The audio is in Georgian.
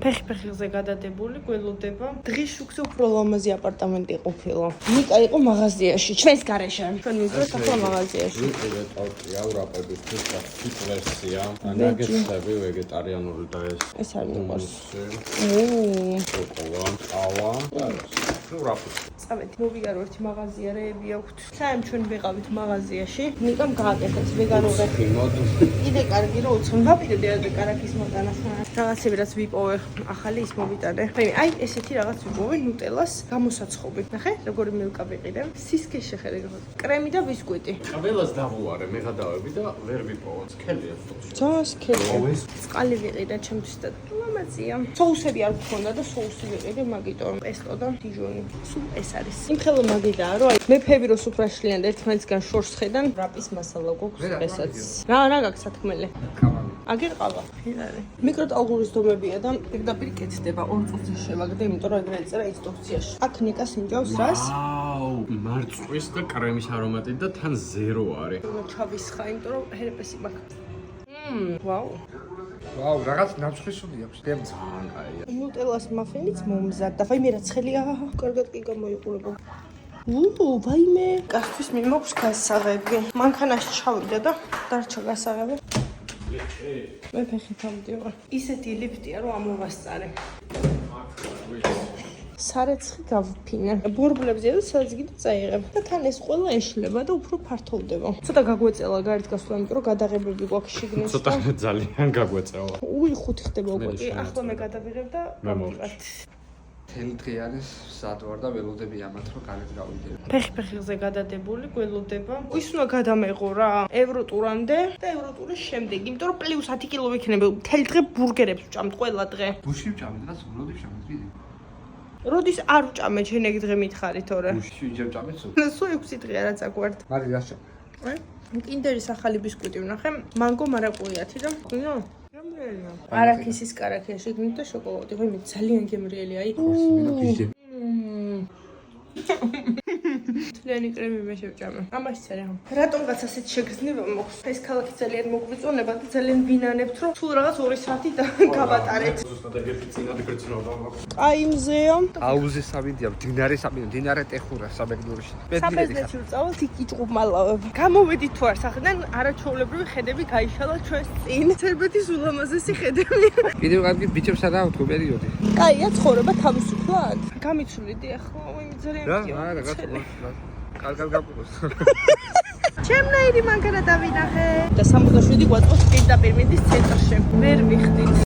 ფეხი-ფეხზე გადადებული, გველოდება. დღის შუქზე უფრო ლამაზი აპარტამენტი ყოფილა. ნიკა იყო მაღაზიაში, ჩვენს გარეშე. ჩვენ მივიდეთ ახლა მაღაზიაში. ევროპების ფიტ ვერსია, ნაგეტსები ვეგეტარიანული და ეს არ მიყვარს. შოკოლა, ყავა. ნუ რაფი. წავედი, მოვიგარო ერთი მაღაზია რეები აქვთ. საერთოდ ჩვენ ვიყავით მაღაზიაში. ნიკამ გააკეთეთ ვეგანური. კიდე კარგი რო უცნობ. ვაპირებდი რა კარაქის მოტანას. რაღაცები რაც ვიპოვე, ახალი ის მოვიტანე. აი ესეთი რაღაც ვიპოვე ნუტელას გამოსაცხობი. ნახე, როგორი მილკა ვიყიდე. სისქე შეხედე. კრემი და ბისკვიტი. ყველას დავუარე, მე გადავები და ვერ ვიპოვო. სქელია თქოს. ძოს სქელი. წყალი ვიყიდე ჩემთვის და ლამაზია. соусები არ გქონდა და соуსი ვიყიდე მაგიტო. პესტო და დიჟონი. სულ ეს არის. იმხელო მაგიდაა, რომ აი მეფეები რო სუფრაშლიან და ერთმანეთსგან შორს ხედან, რაპის მასალა გვაქვს ესაც. რა გაქვს სათქმელი? აგირყავა. მიკროტალღურის დომებია და პირდაპირ კეთდება 2 წუთში შევაგდე, იმიტომ რომ ეგრე ეწერა ინსტრუქციაში. აქ ნიკას ინჯავს რას? ვაუ, მარწვის და კრემის არომატი და თან ზერო არის. ჩავისხა, იმიტომ რომ ჰერპესი მაქვს. ვაუ. ვაუ, რაღაც ნაცვლისული აქვს. ძალიან კაია. ნუტელას მაფინიც მომზადდა. ვაიმე რა ცხელია. კარგად კი გამოიყურება. ვაიმე. გასთვის მიმოქვს გასაღები. მანქანაში ჩავიდა და დარჩა გასაღები. მე ფეხით ავდივარ. ისეთი ლიფტია რომ ამოვასწარე. სარეცხი გავფინე. ბორბლებზე და სადაც კიდე წაიღებ. და თან ეს ყველა ეშლება და უფრო ფართოვდება. ცოტა გაგვეწელა გარეთ გასვლა, იმიტომ რომ გადაღებები გვაქვს შიგნით. ცოტა ძალიან გაგვეწელა. 5 ხდება უკვე. ახლა მე გადავიღებ და გამოვყავთ. თელი დღე არის სადვარ და ველოდები ამათ რომ გარეთ გავიდე. ფეხი-ფეხზე გადადებული, გველოდება. ის უნდა გადამეღო რა ევროტურამდე და ევროტურის შემდეგ, იმიტომ რომ პლუს 10 კილო ვიქნები. თელი დღე ბურგერებს ვჭამთ ყველა დღე. ბუში ვჭამთ და როდი ვჭამთ კიდე? როდის არ ვჭამე, შენ ეგ დღე მითხარი თორე. ბუში ვიჯერ ვჭამეთ სულ. სულ 6 დღე არა წაგვართ. მარი რაშა. კინდერის ახალი ბისკვიტი ვნახე, მანგო მარაკუიათი და ღვინო. არაქისის კარაქია შეგნით და შოკოლადი. ვაიმე ძალიან გემრიელი, აი. თლიანი კრემი მე შევჭამე. ამაში წერე. რატომღაც ასეთ შეგრძნება მოხს? ეს ქალაქი ძალიან მოგვიწონება და ძალიან ვინანებთ, რომ სულ რაღაც 2 საათი და გავატარეთ. ზუსტად ეგეთი წინადი გრძნობა მაქვს. აი მზეა. აუზე საბინდია, მდინარე საბინდი, მდინარე ტეხურა საბეგნურში. საბერძნეთში ვწავალთ, იქ იჭყუბმალავებ. გამოვედით თუ არ სახლიდან, არაჩვეულებრივი ხედები გაიშალა ჩვენს წინ. სერბეთის ულამაზესი ხედები. კიდევ კარგი ბიჭებს არა ვთქო პერიოდი. კაია ცხოვრება თავისუფლად. გამიცვლი ახლა, ვაიმე ძალიან რა, რა, კარგად გაგყუროს. ჩემნაირი მანქანა დავინახე და 67 გვაწევს პირდაპირ მიდის ცენტრში. ვერ ვიხდით.